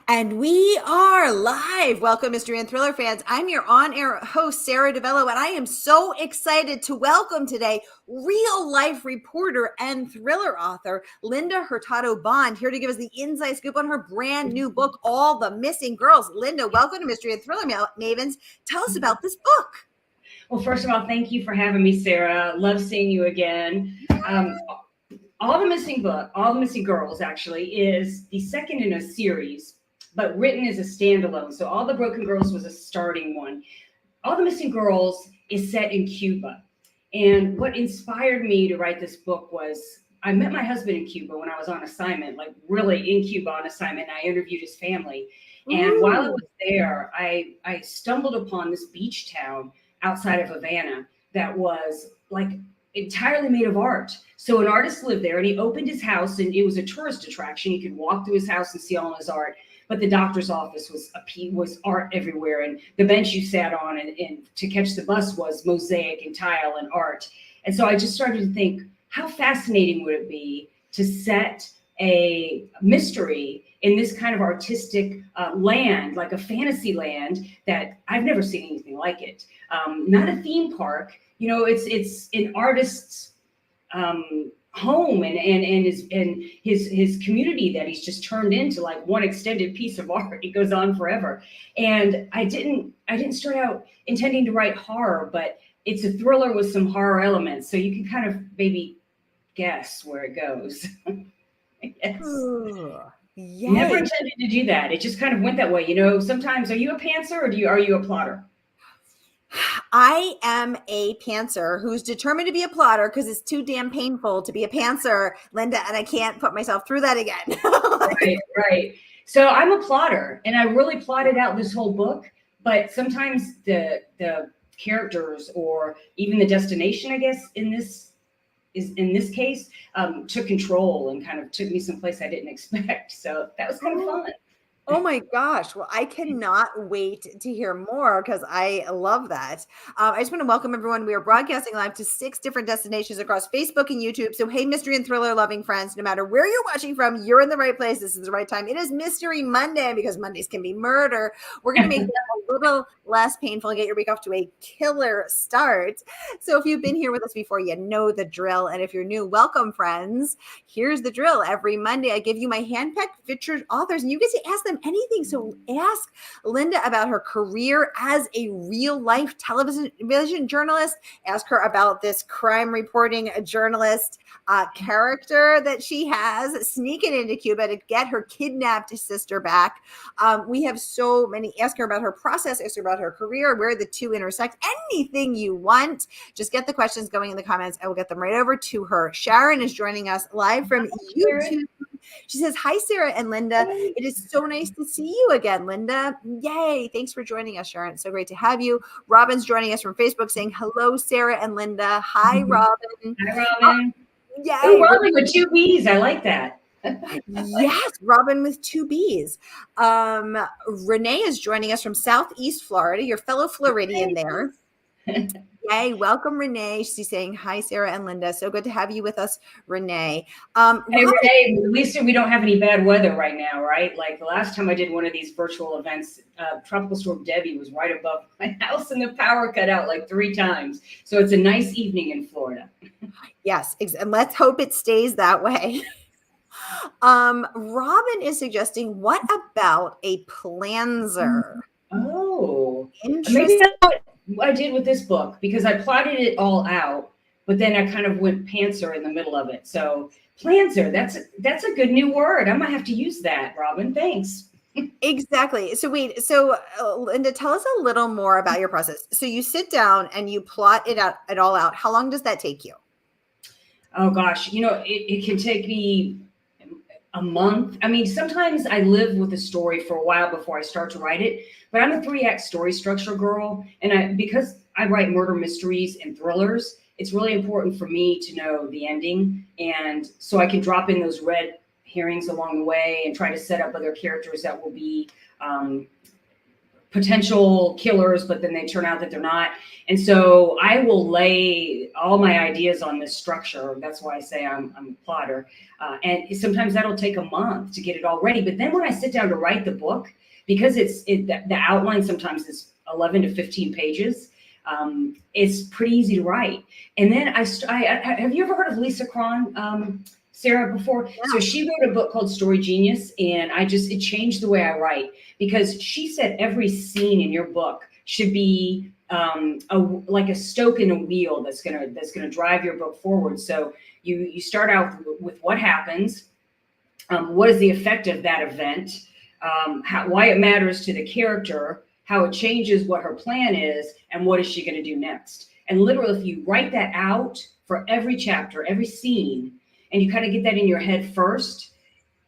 And we are live. Welcome, mystery and thriller fans. I'm your on-air host, Sara DiVello, and I am so excited to welcome today real-life reporter and thriller author Linda Hurtado Bond, here to give us the inside scoop on her brand new book, All the Missing Girls. Linda, welcome to Mystery and Thriller Mavens. Tell us about this book. Well, first of all, thank you for having me, Sara. Love seeing you again. All the Missing Girls, actually, is the second in a series, but written as a standalone. So All the Broken Girls was a starting one. All the Missing Girls is set in Cuba. And what inspired me to write this book was I met my husband in Cuba when I was on assignment, like really in Cuba on assignment. I interviewed his family. And while I was there, I stumbled upon this beach town outside of Havana that was like entirely made of art. So an artist lived there, and he opened his house, and it was a tourist attraction. You could walk through his house and see all his art. But the doctor's office was art everywhere, and the bench you sat on and to catch the bus was mosaic and tile and art. And so I just started to think, how fascinating would it be to set a mystery in this kind of artistic land, like a fantasy land that I've never seen anything like it. Not a theme park, you know, it's an artist's home and his community that he's just turned into like one extended piece of art. It goes on forever. And I didn't start out intending to write horror, but it's a thriller with some horror elements. So you can kind of maybe guess where it goes. Yes. Never intended to do that. It just kind of went that way. You know, sometimes, are you a pantser or are you a plotter? I am a pantser who's determined to be a plotter because it's too damn painful to be a pantser, Linda, and I can't put myself through that again. Right. So I'm a plotter, and I really plotted out this whole book, but sometimes the characters or even the destination, I guess, in this case, took control and kind of took me someplace I didn't expect. So that was kind of fun. Oh my gosh. Well, I cannot wait to hear more because I love that. I just want to welcome everyone. We are broadcasting live to 6 different destinations across Facebook and YouTube. So, hey, mystery and thriller loving friends, no matter where you're watching from, you're in the right place. This is the right time. It is Mystery Monday because Mondays can be murder. We're going to make that a little less painful and get your week off to a killer start. So, if you've been here with us before, you know the drill. And if you're new, welcome, friends. Here's the drill. Every Monday, I give you my handpicked featured authors, and you get to ask them anything. So ask Linda about her career as a real life television journalist. Ask her about this crime reporting journalist character that she has sneaking into Cuba to get her kidnapped sister back. We have so many. Ask her about her process. Ask her about her career, where the two intersect. Anything you want. Just get the questions going in the comments. I will get them right over to her. Sharon is joining us live from YouTube. She says, hi, Sara and Linda. It is so nice to see you again, Linda. Yay. Thanks for joining us, Sharon. So great to have you. Robin's joining us from Facebook saying, hello, Sara and Linda. Hi, Robin. Hi, Robin. Yay. Oh, Robin with 2 B's. I like that. Yes, Robin with 2 B's. Renee is joining us from Southeast Florida, your fellow Floridian there. Yay, welcome, Renee. She's saying, hi, Sara and Linda. So good to have you with us, Renee. Hey, Renee, at least we don't have any bad weather right now, right? Like the last time I did one of these virtual events, Tropical Storm Debbie was right above my house and the power cut out like 3 times. So it's a nice evening in Florida. Yes, and let's hope it stays that way. Robin is suggesting, what about a planzer? Oh, interesting. Maybe that's what I did with this book, because I plotted it all out, but then I kind of went pantser in the middle of it. So planzer, that's a good new word. I might have to use that, Robin. Thanks. Exactly. So wait, Linda, tell us a little more about your process. So you sit down and you plot it all out. How long does that take you? Oh gosh, you know, it can take me a month. I mean, sometimes I live with a story for a while before I start to write it, but I'm a 3-act story structure girl. And because I write murder mysteries and thrillers, it's really important for me to know the ending. And so I can drop in those red herrings along the way and try to set up other characters that will be potential killers, but then they turn out that they're not. And so I will lay all my ideas on this structure. That's why I say I'm a plotter. And sometimes that'll take a month to get it all ready. But then when I sit down to write the book, because the outline sometimes is 11 to 15 pages, it's pretty easy to write. And then I have you ever heard of Lisa Cron, Sarah, before? Yeah. So she wrote a book called Story Genius, and it changed the way I write, because she said every scene in your book should be like a stoke in a wheel that's gonna drive your book forward. So you start out with what happens, what is the effect of that event, why it matters to the character, how it changes what her plan is, and what is she going to do next. And literally, if you write that out for every chapter, every scene, and you kind of get that in your head first,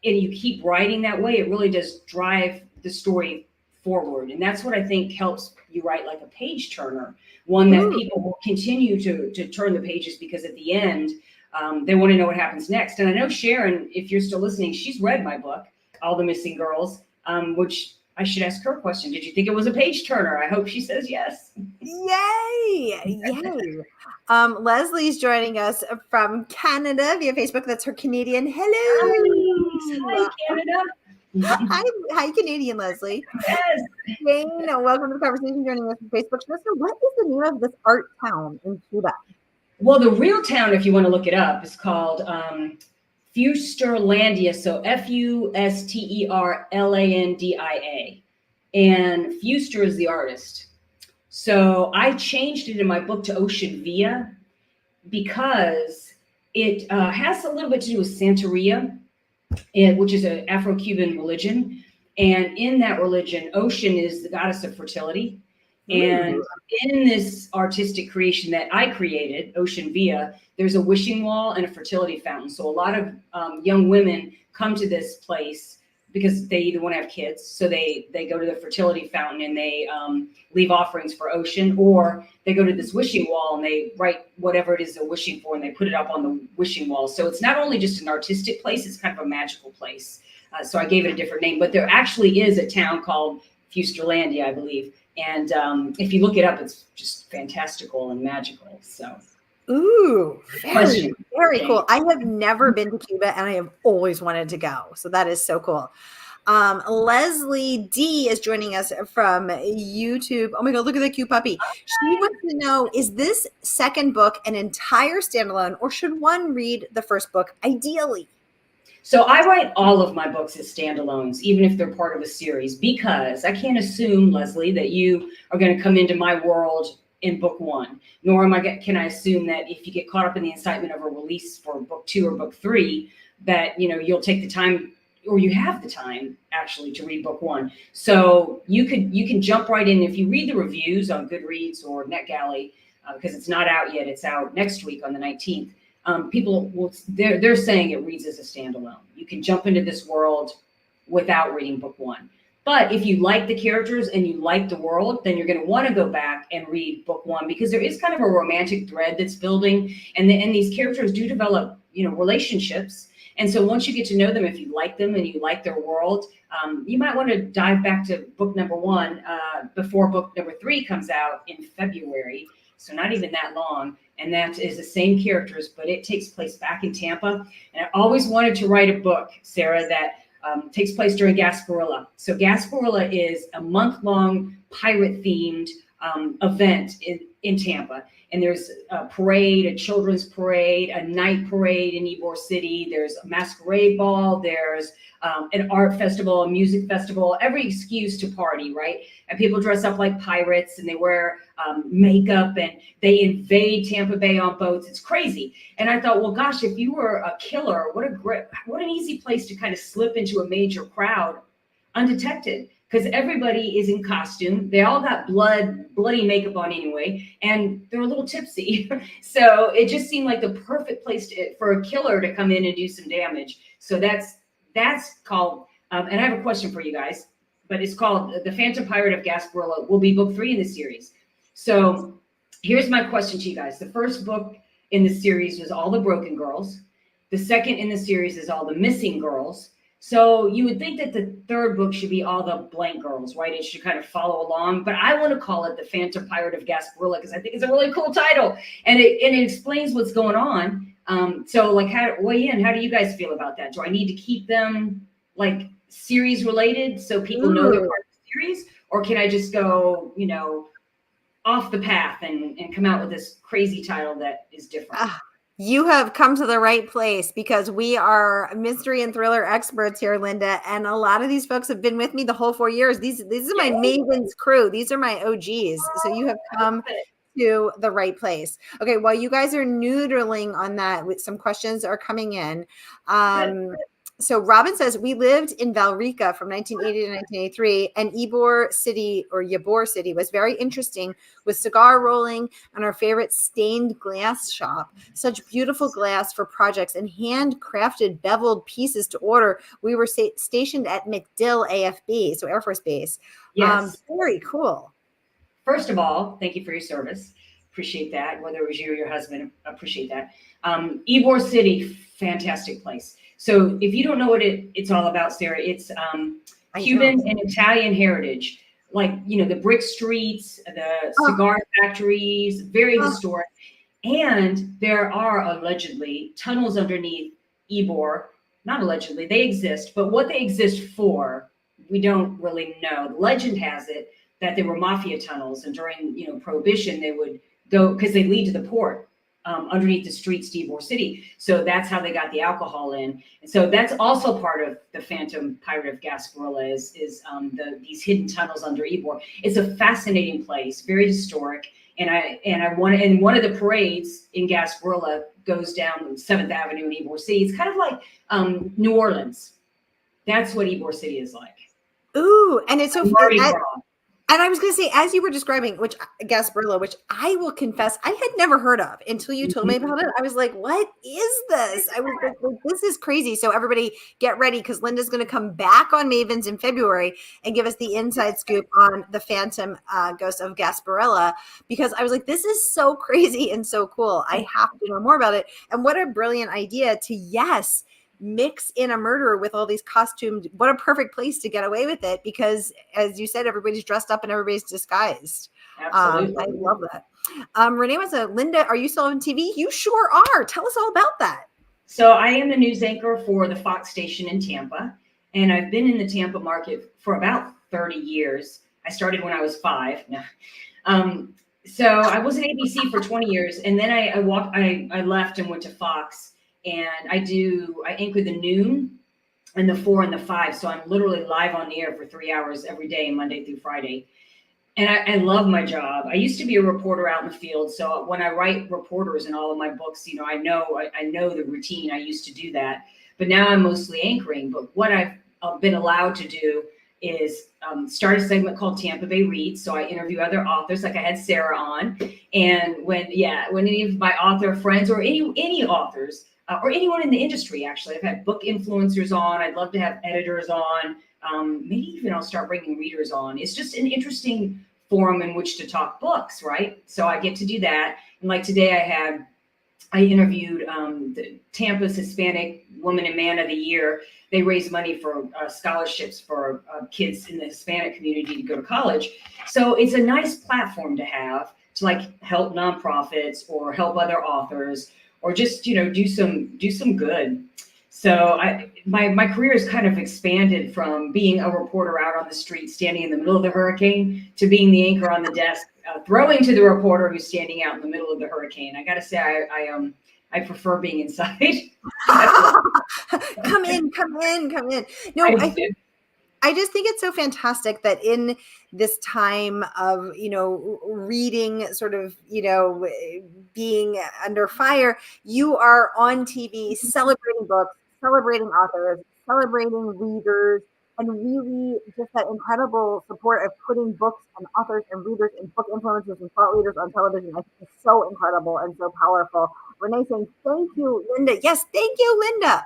and you keep writing that way, it really does drive the story forward. And that's what I think helps you write like a page turner, one that people will continue to turn the pages, because at the end, they want to know what happens next. And I know Sharon, if you're still listening, she's read my book, All the Missing Girls, which I should ask her a question. Did you think it was a page turner? I hope she says yes. Yay! Yay! Leslie's joining us from Canada via Facebook. That's her Canadian. Hello. Hi, Canada. Hi, Canadian Leslie. Yes. Jane, welcome to the conversation. Joining us from Facebook. So, what is the name of this art town in Cuba? Well, the real town, if you want to look it up, is called Fusterlandia. So Fusterlandia. And Fuster is the artist. So I changed it in my book to Ocean Via because it has a little bit to do with Santeria, which is an Afro-Cuban religion. And in that religion, Ocean is the goddess of fertility. And in this artistic creation that I created, Ocean Via, there's a wishing wall and a fertility fountain. So a lot of young women come to this place because they either want to have kids. So they go to the fertility fountain and they leave offerings for Ocean, or they go to this wishing wall and they write whatever it is they're wishing for and they put it up on the wishing wall. So it's not only just an artistic place, it's kind of a magical place. So I gave it a different name, but there actually is a town called Fusterlandia, I believe. And if you look it up, it's just fantastical and magical. So, ooh, very cool. I have never been to Cuba, and I have always wanted to go. So that is so cool. Leslie D is joining us from YouTube. Oh my God, look at that cute puppy. She wants to know, is this second book an entire standalone, or should one read the first book ideally? So I write all of my books as standalones, even if they're part of a series, because I can't assume, Leslie, that you are going to come into my world in book one, nor can I assume that if you get caught up in the excitement of a release for book 2 or book 3, that you'll take the time, or you have the time actually, to read book 1. So you can jump right in. If you read the reviews on Goodreads or NetGalley, because it's not out yet, it's out next week on the 19th. They're saying it reads as a standalone. You can jump into this world without reading book 1. But if you like the characters and you like the world, then you're going to want to go back and read book 1, because there is kind of a romantic thread that's building, and these characters do develop, relationships. And so once you get to know them, if you like them and you like their world, you might want to dive back to book number 1 before book number 3 comes out in February. So not even that long. And that is the same characters, but it takes place back in Tampa. And I always wanted to write a book, Sarah, that takes place during Gasparilla. So Gasparilla is a month-long pirate-themed event in Tampa. And there's a parade, a children's parade, a night parade in Ybor City. There's a masquerade ball. There's an art festival, a music festival, every excuse to party, right? And people dress up like pirates and they wear makeup and they invade Tampa Bay on boats. It's crazy. And I thought, well, gosh, if you were a killer, what an easy place to kind of slip into a major crowd undetected, because everybody is in costume. They all got bloody makeup on anyway, and they're a little tipsy. So it just seemed like the perfect place for a killer to come in and do some damage. So that's called, and I have a question for you guys, but it's called The Phantom Pirate of Gasparilla. Will be book 3 in the series. So here's my question to you guys. The first book in the series was All the Broken Girls. The second in the series is All the Missing Girls. So you would think that the third book should be all the blank girls, right? It should kind of follow along, but I want to call it The Phantom Pirate of Gasparilla because I think it's a really cool title, and it explains what's going on. So like, how weigh in? How do you guys feel about that? Do I need to keep them like series related so people know they're part of the series, or can I just go, off the path and come out with this crazy title that is different? You have come to the right place because we are mystery and thriller experts here, Linda. And a lot of these folks have been with me the whole 4 years. These are my Mavens crew. These are my OGs. So you have come to the right place. Okay, while you guys are noodling on that, with some questions are coming in. So Robin says, we lived in Valrica from 1980 to 1983, and Ybor City was very interesting with cigar rolling and our favorite stained glass shop. Such beautiful glass for projects and handcrafted beveled pieces to order. We were stationed at MacDill AFB, so Air Force Base. Yes. Very cool. First of all, thank you for your service. Appreciate that. Whether it was you or your husband, appreciate that. Ybor City, fantastic place. So if you don't know what it's all about, Sarah, it's Cuban and Italian heritage, like, the brick streets, the cigar factories, very historic. And there are allegedly tunnels underneath Ybor. Not allegedly, they exist, but what they exist for, we don't really know. The legend has it that they were mafia tunnels, and during, Prohibition, they would go because they lead to the port. Underneath the streets to Ybor City. So that's how they got the alcohol in. And so that's also part of the Phantom Pirate of Gasparilla is these hidden tunnels under Ybor. It's a fascinating place, very historic. And one of the parades in Gasparilla goes down 7th Avenue in Ybor City. It's kind of like New Orleans. That's what Ybor City is like. Ooh, and it's so fun. And I was going to say, as you were describing, Gasparilla, which I will confess, I had never heard of until you told me about it. I was like, what is this? I was like, this is crazy. So everybody get ready because Linda's going to come back on Mavens in February and give us the inside scoop on the Phantom Ghost of Gasparilla, because I was like, this is so crazy and so cool. I have to know more about it. And what a brilliant idea to, mix in a murder with all these costumes. What a perfect place to get away with it, because as you said, everybody's dressed up and everybody's disguised. Absolutely. I love that. Renee was Linda, are you still on TV? You sure are. Tell us all about that. So I am the news anchor for the Fox station in Tampa, and I've been in the Tampa market for about 30 years. I started when I was 5. So I was at ABC for 20 years, and then I left and went to Fox. And I anchor the noon and the 4 and the 5. So I'm literally live on the air for 3 hours every day, Monday through Friday. And I love my job. I used to be a reporter out in the field. So when I write reporters in all of my books, I know the routine. I used to do that. But now I'm mostly anchoring. But what I've been allowed to do is start a segment called Tampa Bay Reads. So I interview other authors, like I had Sarah on. And when any of my author friends or any authors, or anyone in the industry, actually. I've had book influencers on. I'd love to have editors on. Maybe even I'll start bringing readers on. It's just an interesting forum in which to talk books, right? So I get to do that. And like today I interviewed the Tampa's Hispanic Woman and Man of the Year. They raise money for scholarships for kids in the Hispanic community to go to college. So it's a nice platform to have to like help nonprofits or help other authors, or just, do some good. So my career has kind of expanded from being a reporter out on the street, standing in the middle of the hurricane, to being the anchor on the desk, throwing to the reporter who's standing out in the middle of the hurricane. I got to say, I prefer being inside. Come in. No, I just think it's so fantastic that in this time of, reading sort of, being under fire, you are on TV celebrating books, celebrating authors, celebrating readers, and really just that incredible support of putting books and authors and readers and book influencers and thought leaders on television. I think it's so incredible and so powerful. Renee saying, thank you, Linda. Yes, thank you, Linda.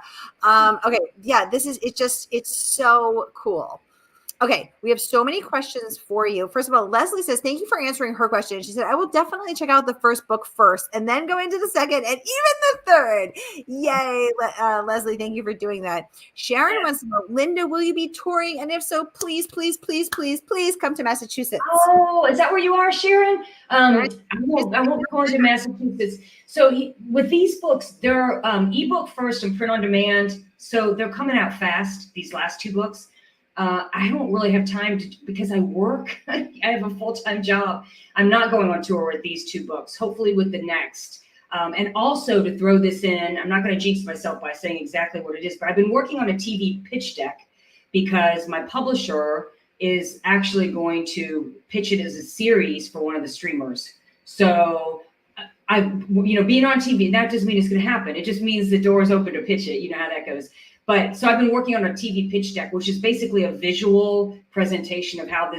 Okay, yeah, it's so cool. Okay, we have so many questions for you. First of all, Leslie says, thank you for answering her question. She said, I will definitely check out the first book first and then go into the second and even the third. Yay, Leslie, thank you for doing that. Sharon wants to know, Linda, will you be touring? And if so, please, please, please, please, please come to Massachusetts. Oh, is that where you are, Sharon? I won't be going to Massachusetts. So with these books, they're ebook first and print on demand. So they're coming out fast, these last two books. I don't really have time because I work. I have a full-time job. I'm not going on tour with these two books, hopefully with the next. And also to throw this in, I'm not going to jinx myself by saying exactly what it is, but I've been working on a TV pitch deck because my publisher is actually going to pitch it as a series for one of the streamers. So being on TV, that doesn't mean it's going to happen. It just means the door is open to pitch it. You know how that goes. But so I've been working on a TV pitch deck, which is basically a visual presentation of how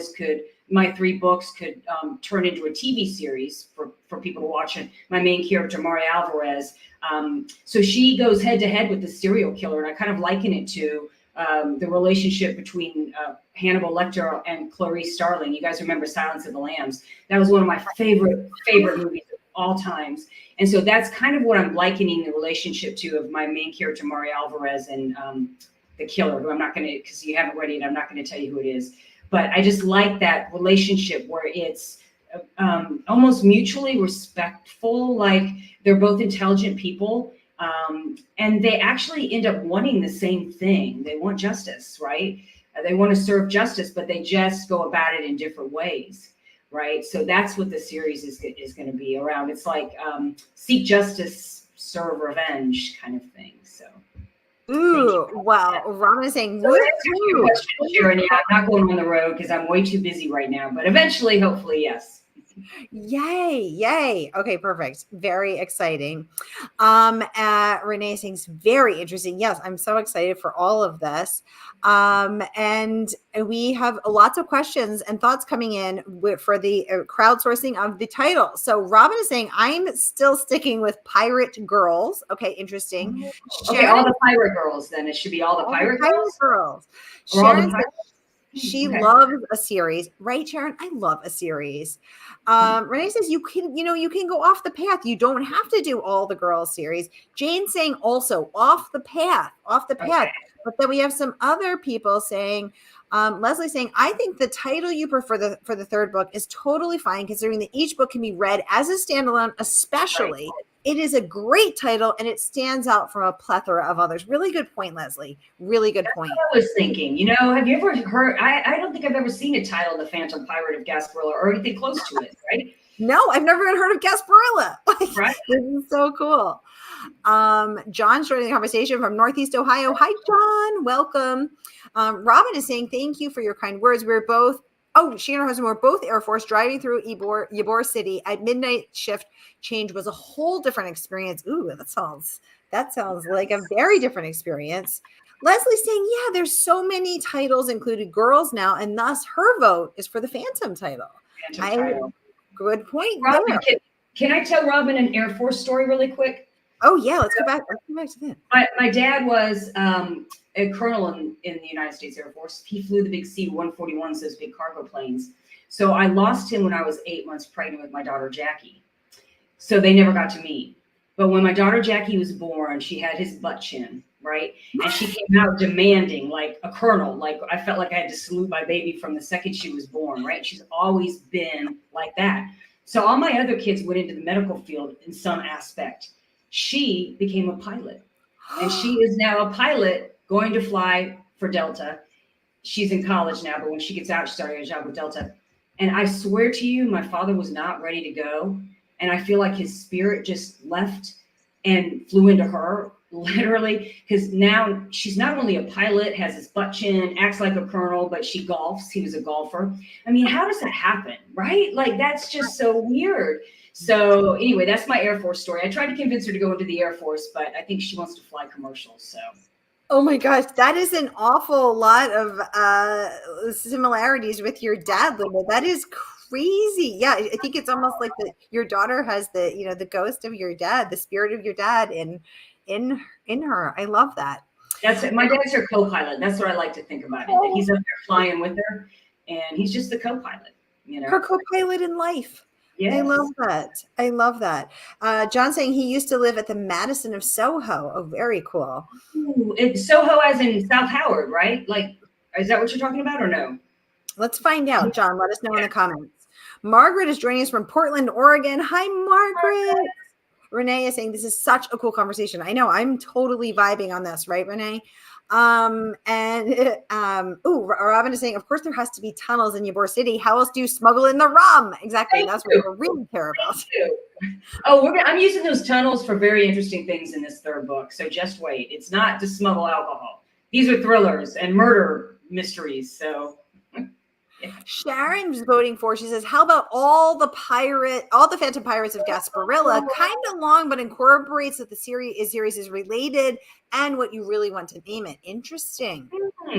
my three books could turn into a TV series for people to watch. And my main character, Mari Alvarez, so she goes head to head with the serial killer. And I kind of liken it to the relationship between Hannibal Lecter and Clarice Starling. You guys remember Silence of the Lambs? That was one of my favorite movies of all times. And so that's kind of what I'm likening the relationship to of my main character, Mari Alvarez, and the killer, who I'm not going to, because you haven't read it, I'm not going to tell you who it is. But I just like that relationship where it's almost mutually respectful, like they're both intelligent people. And they actually end up wanting the same thing. They want justice, right? They want to serve justice, but they just go about it in different ways. Right. So that's what the series is going to be around. It's like seek justice, serve revenge kind of thing. So. Ooh, wow. Robin is saying, so Sharon, yeah, I'm not going on the road because I'm way too busy right now, but eventually, hopefully, yes. Yay. Okay, perfect. Very exciting. Renee saying very interesting. Yes, I'm so excited for all of this. And we have lots of questions and thoughts coming in for the crowdsourcing of the title. So Robin is saying, I'm still sticking with Pirate Girls. Okay, interesting. Okay, all the Pirate Girls, then. It should be all the Pirate Girls? Sharon says she loves a series. Right, Sharon? I love a series. Renee says you can go off the path. You don't have to do all the girls series. Jane saying also off the path. Okay. But then we have some other people saying, Leslie saying, I think the title you prefer for the third book is totally fine, considering that each book can be read as a standalone, especially. Right. It is a great title, and it stands out from a plethora of others. Really good point, Leslie. Really good point. That's what I was thinking. Have you ever heard? I don't think I've ever seen a title, The Phantom Pirate of Gasparilla, or anything close to it, right? No, I've never even heard of Gasparilla. Right? This is so cool. John's joining the conversation from Northeast Ohio. Hi, John. Welcome. Robin is saying, thank you for your kind words. We're both, she and her husband were both Air Force, driving through Ybor City at midnight. Shift change was a whole different experience. Ooh, that sounds like a very different experience. Leslie saying, yeah, there's so many titles included girls now, and thus her vote is for the Phantom title. Good point. Robin, can I tell Robin an Air Force story really quick? Oh yeah, let's go back to that. My dad was a colonel in the United States Air Force. He flew the big C-141s, those big cargo planes. So I lost him when I was 8 months pregnant with my daughter Jackie. So they never got to meet. But when my daughter Jackie was born, she had his butt chin, right? And she came out demanding, like a colonel. Like I felt like I had to salute my baby from the second she was born, right? She's always been like that. So all my other kids went into the medical field in some aspect. She became a pilot, and she is now a pilot going to fly for Delta. She's in college now, but when she gets out, she's starting a job with Delta. And I swear to you, my father was not ready to go. And I feel like his spirit just left and flew into her, literally, because now she's not only a pilot, has his butt chin, acts like a colonel, but she golfs. He was a golfer. I mean, how does that happen, right? Like, that's just so weird. So anyway, that's my Air Force story. I tried to convince her to go into the Air Force, but I think she wants to fly commercial. So. Oh my gosh, that is an awful lot of similarities with your dad, Linda. That is crazy. Yeah, I think it's almost like your daughter has the ghost of your dad, the spirit of your dad in her. I love that. That's it. My dad's her co-pilot. That's what I like to think about it. That he's up there flying with her, and he's just the co-pilot. Her co-pilot in life. Yes. I love that. I love that. John saying he used to live at the Madison of Soho. Oh, very cool. Ooh, it's Soho as in South Howard, right? Like, is that what you're talking about or no? Let's find out. John, let us know in the comments. Margaret is joining us from Portland, Oregon. Hi, Margaret. Renee is saying this is such a cool conversation. I know I'm totally vibing on this, right, Renee? Robin is saying, of course, there has to be tunnels in Ybor City. How else do you smuggle in the rum? Exactly. That's what we really care about. Oh, I'm using those tunnels for very interesting things in this third book. So just wait. It's not to smuggle alcohol. These are thrillers and murder mysteries. So Sharon's voting for, she says, how about all the Phantom Pirates of Gasparilla? Kind of long, but incorporates that the series is related and what you really want to name it. Interesting.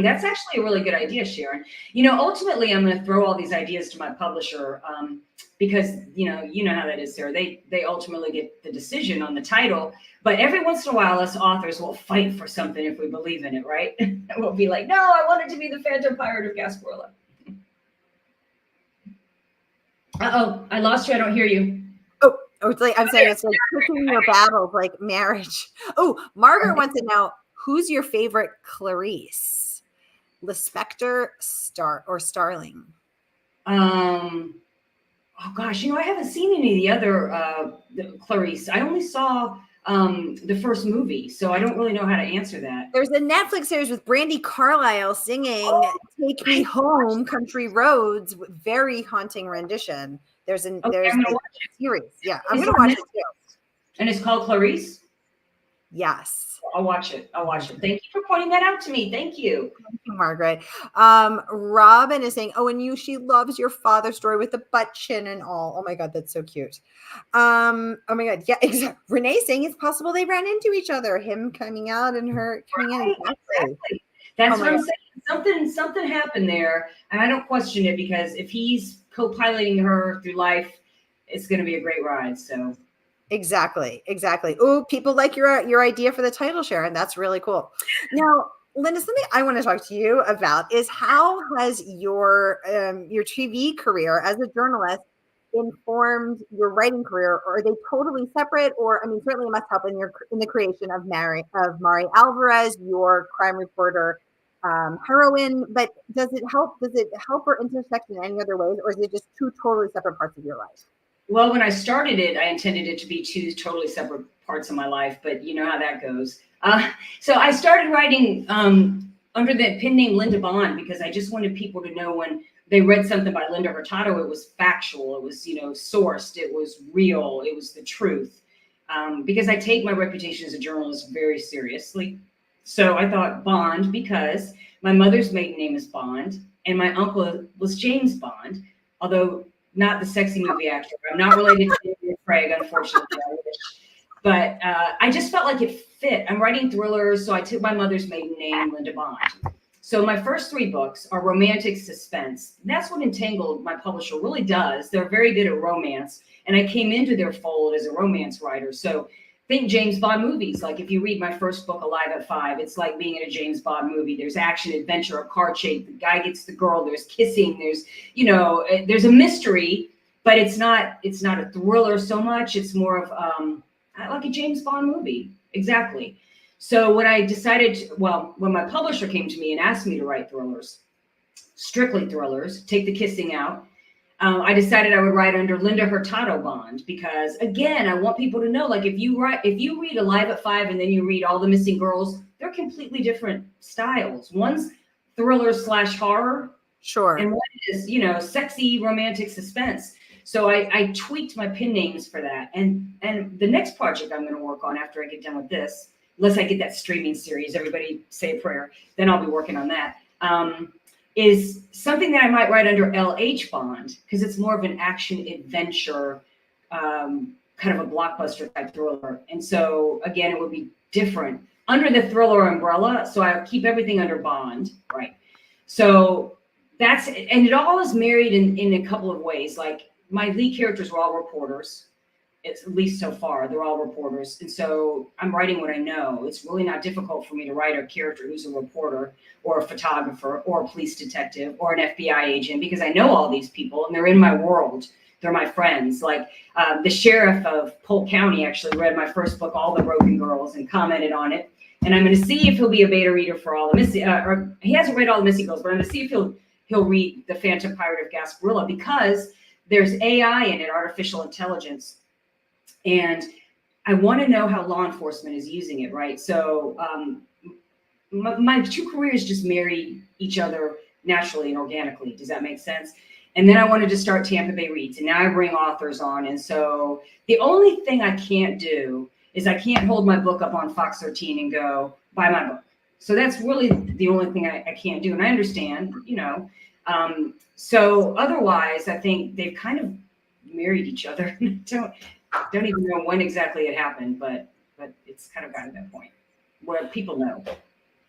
That's actually a really good idea, Sharon. Ultimately, I'm going to throw all these ideas to my publisher because, you know how that is, Sarah. They ultimately get the decision on the title. But every once in a while, us authors will fight for something if we believe in it, right? We'll be like, no, I want it to be the Phantom Pirate of Gasparilla. Uh-oh, I lost you. I don't hear you. Oh, it's like I'm saying it's like picking your battles like marriage. Oh, Margaret wants to know, who's your favorite Clarice? Lispector, Starling? Oh gosh, I haven't seen any of the other Clarice. I only saw the first movie, so I don't really know how to answer that. There's a Netflix series with Brandi Carlile singing "Take Me Home, Country Roads" with very haunting rendition. There's a series. Yeah, I'm gonna watch it too. And it's called Clarice? Yes. I'll watch it. Thank you for pointing that out to me. Thank you. Thank you, Margaret. Robin is saying, and she loves your father story with the butt chin and all. Oh my God, that's so cute. Oh my God. Yeah, exactly. Renee's saying it's possible they ran into each other, him coming out and her coming in. Exactly. That's what I'm saying. Something happened there. And I don't question it because if he's co-piloting her through life, it's going to be a great ride. So. Exactly. Oh, people like your idea for the title, Sharon. That's really cool. Now, Linda, something I want to talk to you about is how has your TV career as a journalist informed your writing career, or are they totally separate? Or certainly it must help in the creation of Mari Alvarez, your crime reporter heroine. But does it help or intersect in any other ways, or is it just two totally separate parts of your life? Well, when I started it, I intended it to be two totally separate parts of my life, but you know how that goes. So I started writing under the pen name Linda Bond because I just wanted people to know when they read something by Linda Hurtado, it was factual, it was sourced, it was real, it was the truth. Because I take my reputation as a journalist very seriously. So I thought Bond because my mother's maiden name is Bond and my uncle was James Bond, although not the sexy movie actor. I'm not related to Daniel Craig, unfortunately. I wish. But I just felt like it fit. I'm writing thrillers, so I took my mother's maiden name, Linda Bond. So my first 3 books are romantic suspense. That's what Entangled, my publisher, really does. They're very good at romance, and I came into their fold as a romance writer. So think James Bond movies. Like if you read my first book, Alive at 5, it's like being in a James Bond movie. There's action, adventure, a car chase. The guy gets the girl. There's kissing. There's a mystery, but it's not a thriller so much. It's more of like a James Bond movie. Exactly. So when I decided, when my publisher came to me and asked me to write thrillers, strictly thrillers, take the kissing out, I decided I would write under Linda Hurtado Bond because, again, I want people to know, like, if you read Alive at 5 and then you read All the Missing Girls, they're completely different styles. One's thriller / horror, sure, and one is sexy romantic suspense. So I tweaked my pen names for that, and the next project I'm going to work on after I get done with this, unless I get that streaming series, everybody say a prayer, then I'll be working on that. Is something that I might write under LH Bond because it's more of an action adventure, kind of a blockbuster type thriller. And so again, it would be different under the thriller umbrella. So I keep everything under Bond, right? So and it all is married in a couple of ways. Like my lead characters were all reporters, It's at least so far, they're all reporters. And so I'm writing what I know. It's really not difficult for me to write a character who's a reporter or a photographer or a police detective or an FBI agent, because I know all these people and they're in my world. They're my friends. Like the sheriff of Polk County actually read my first book, All the Broken Girls, and commented on it. And I'm going to see if he'll be a beta reader for all the Missy, or he hasn't read all the Missy Girls, but I'm going to see if he'll read The Phantom Pirate of Gasparilla, because there's AI in it, artificial intelligence. And I want to know how law enforcement is using it, right? So my two careers just marry each other naturally and organically. Does that make sense? And then I wanted to start Tampa Bay Reads, and now I bring authors on. And so the only thing I can't do is I can't hold my book up on Fox 13 and go, buy my book. So that's really the only thing I can't do. And I understand, you know. So otherwise, I think they've kind of married each other. Don't even know when exactly it happened, but it's kind of gotten to that point where people know.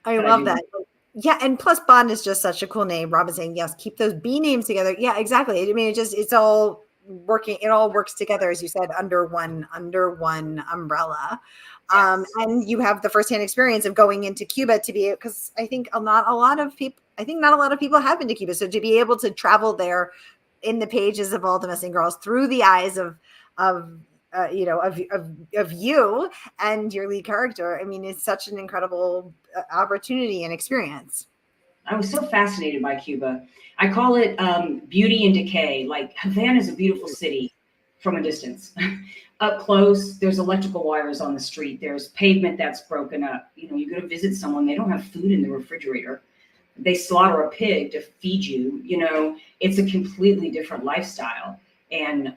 I love that. Yeah, and plus Bond is just such a cool name. Robin's saying, yes, keep those B names together. Yeah, exactly. I mean, it's all working. It all works together, as you said, under one umbrella. Yes. And you have the firsthand experience of going into Cuba to be, because I think not a lot of people have been to Cuba. So to be able to travel there in the pages of All the Missing Girls through the eyes of you and your lead character, I mean, it's such an incredible opportunity and experience. I was so fascinated by Cuba. I call it beauty and decay. Like Havana is a beautiful city from a distance. Up close, there's electrical wires on the street. There's pavement that's broken up. You know, you go to visit someone, they don't have food in the refrigerator. They slaughter a pig to feed you. You know, it's a completely different lifestyle. And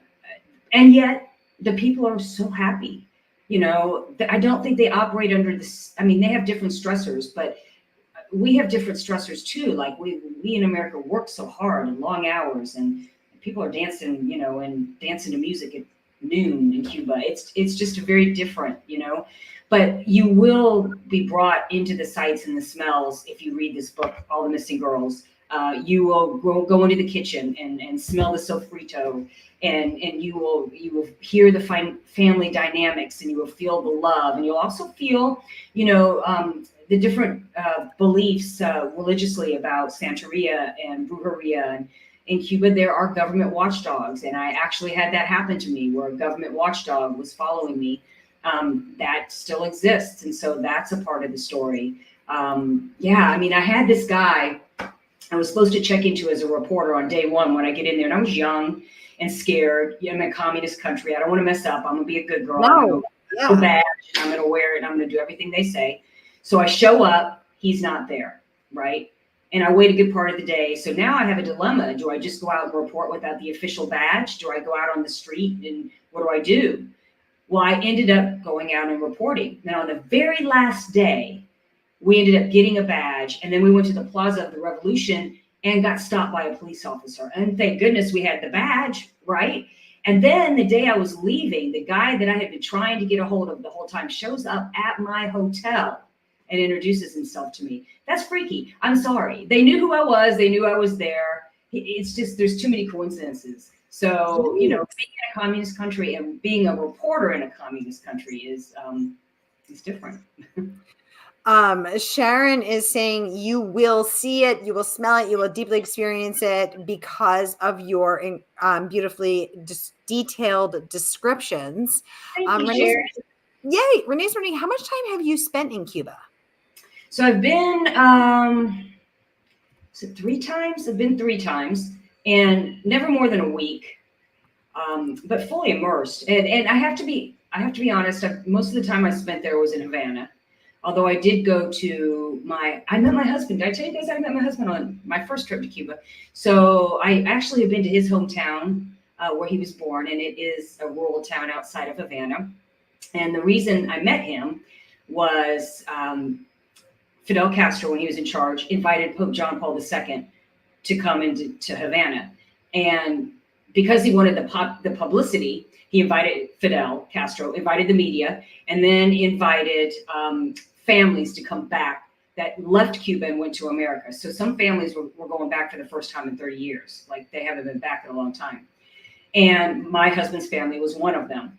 yet the people are so happy. You know, I don't think they operate under this. I mean, they have different stressors, but we have different stressors too. Like we in America work so hard and long hours, and people are dancing, you know, and dancing to music at noon in Cuba. It's just a very different, you know, but you will be brought into the sights and the smells if you read this book, All the Missing Girls. You will go into the kitchen and smell the sofrito, and you will hear the family dynamics, and you will feel the love, and you'll also feel, you know, the different beliefs religiously about Santeria and brujeria. And in Cuba, there are government watchdogs, and I actually had that happen to me, where a government watchdog was following me. That still exists, and so that's a part of the story. Yeah, I mean, I had this guy I was supposed to check into as a reporter on day one when I get in there, and I was young and scared. Yeah, I'm in a communist country. I don't want to mess up. I'm gonna be a good girl. No, I'm gonna badge, and I'm gonna wear it, and I'm gonna do everything they say. So I show up, he's not there, right? And I wait a good part of the day. So now I have a dilemma. Do I just go out and report without the official badge? Do I go out on the street, and what do I do? Well, I ended up going out and reporting. Now, on the very last day, we ended up getting a badge, and then we went to the Plaza of the Revolution and got stopped by a police officer. And thank goodness we had the badge, right? And then the day I was leaving, the guy that I had been trying to get a hold of the whole time shows up at my hotel and introduces himself to me. That's freaky. I'm sorry. They knew who I was. They knew I was there. It's just, there's too many coincidences. So, you know, being in a communist country and being a reporter in a communist country is different. Sharon is saying you will see it, you will smell it, you will deeply experience it because of your beautifully detailed descriptions. Thank you, Sharon. Yay! Renee's wondering, how much time have you spent in Cuba? So I've been, is it 3 times? I've been 3 times, and never more than a week, but fully immersed. And I have to be honest. Most of the time I spent there was in Havana. Although I did go to I met my husband. Did I tell you guys I met my husband on my first trip to Cuba? So I actually have been to his hometown where he was born, and it is a rural town outside of Havana. And the reason I met him was Fidel Castro, when he was in charge, invited Pope John Paul II to come into Havana. And because he wanted the publicity, he invited Fidel Castro, invited the media, and then invited families to come back that left Cuba and went to America. So some families were going back for the first time in 30 years. Like, they haven't been back in a long time. And my husband's family was one of them.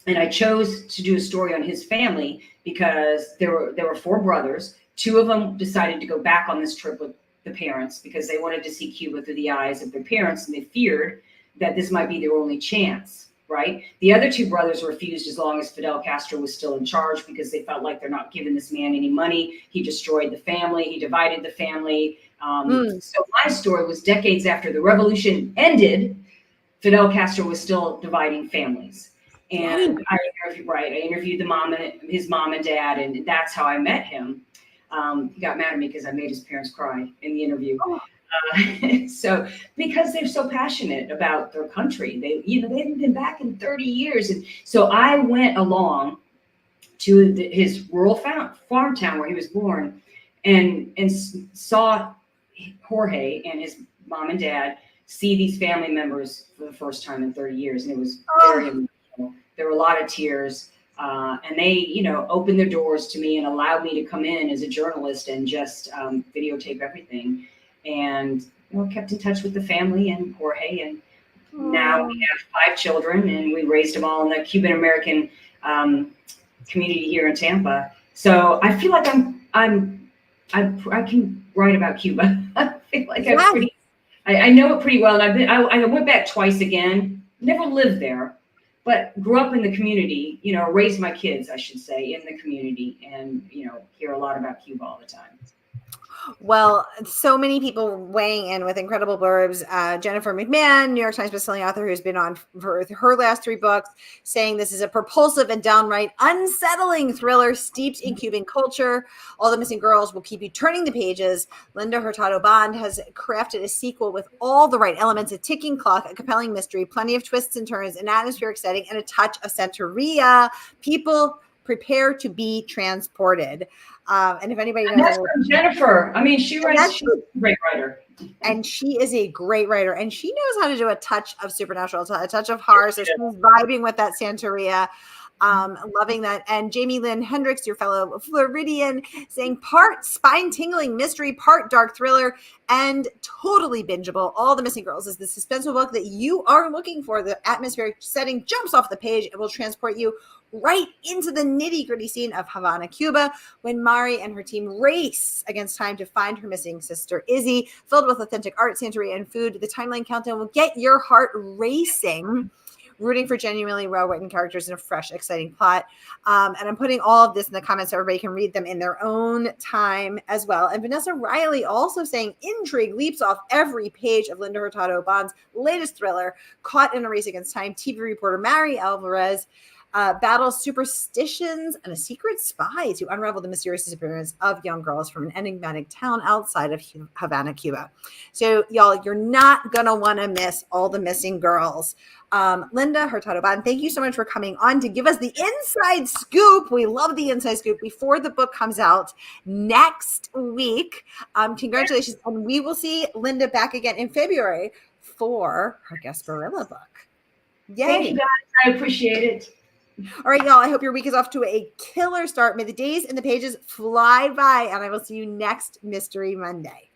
And I chose to do a story on his family because there were four brothers. Two of them decided to go back on this trip with the parents because they wanted to see Cuba through the eyes of their parents, and they feared that this might be their only chance, right? The other two brothers refused as long as Fidel Castro was still in charge because they felt like they're not giving this man any money. He destroyed the family. He divided the family. So my story was decades after the revolution ended, Fidel Castro was still dividing families. And I interviewed his mom and dad, and that's how I met him. He got mad at me because I made his parents cry in the interview. So because they're so passionate about their country, they haven't been back in 30 years. And so I went along to his rural farm town where he was born and saw Jorge and his mom and dad see these family members for the first time in 30 years. And it was very emotional. There were a lot of tears. And they, opened their doors to me and allowed me to come in as a journalist and just videotape everything. And kept in touch with the family and Jorge. And now we have 5 children, and we raised them all in the Cuban American community here in Tampa. So I feel like I can write about Cuba. I feel like I know it pretty well. And I went back twice again. Never lived there, but grew up in the community, raised my kids, I should say, in the community, and, hear a lot about Cuba all the time. Well, so many people weighing in with incredible blurbs. Jennifer McMahon, New York Times bestselling author, who's been on for her last 3 books, saying this is a propulsive and downright unsettling thriller steeped in Cuban culture. All the Missing Girls will keep you turning the pages. Linda Hurtado Bond has crafted a sequel with all the right elements: a ticking clock, a compelling mystery, plenty of twists and turns, an atmospheric setting, and a touch of Santeria. People prepare to be transported. And if anybody knows, that's from Jennifer. I mean, she's a great writer. And she is a great writer, and she knows how to do a touch of supernatural, a touch of horror. So she's vibing with that Santeria. Loving that. And Jamie Lynn Hendricks, your fellow Floridian, saying part spine-tingling mystery, part dark thriller, and totally bingeable. All the Missing Girls is the suspenseful book that you are looking for. The atmospheric setting jumps off the page. It will transport you right into the nitty-gritty scene of Havana, Cuba, when Mari and her team race against time to find her missing sister, Izzy. Filled with authentic art, Santeria, and food, the timeline countdown will get your heart racing, rooting for genuinely well-written characters and a fresh, exciting plot. And I'm putting all of this in the comments so everybody can read them in their own time as well. And Vanessa Riley also saying intrigue leaps off every page of Linda Hurtado Bond's latest thriller, Caught in a Race Against Time. TV reporter Mari Alvarez battles superstitions and a secret spy to unravel the mysterious disappearance of young girls from an enigmatic town outside of Havana, Cuba. So, y'all, you're not going to want to miss All the Missing Girls. Linda Hurtado Bond, thank you so much for coming on to give us the inside scoop. We love the inside scoop before the book comes out next week. Congratulations. And we will see Linda back again in February for her Gasparilla book. Yay. Thank you, guys. I appreciate it. All right, y'all. I hope your week is off to a killer start. May the days and the pages fly by, and I will see you next Mystery Monday.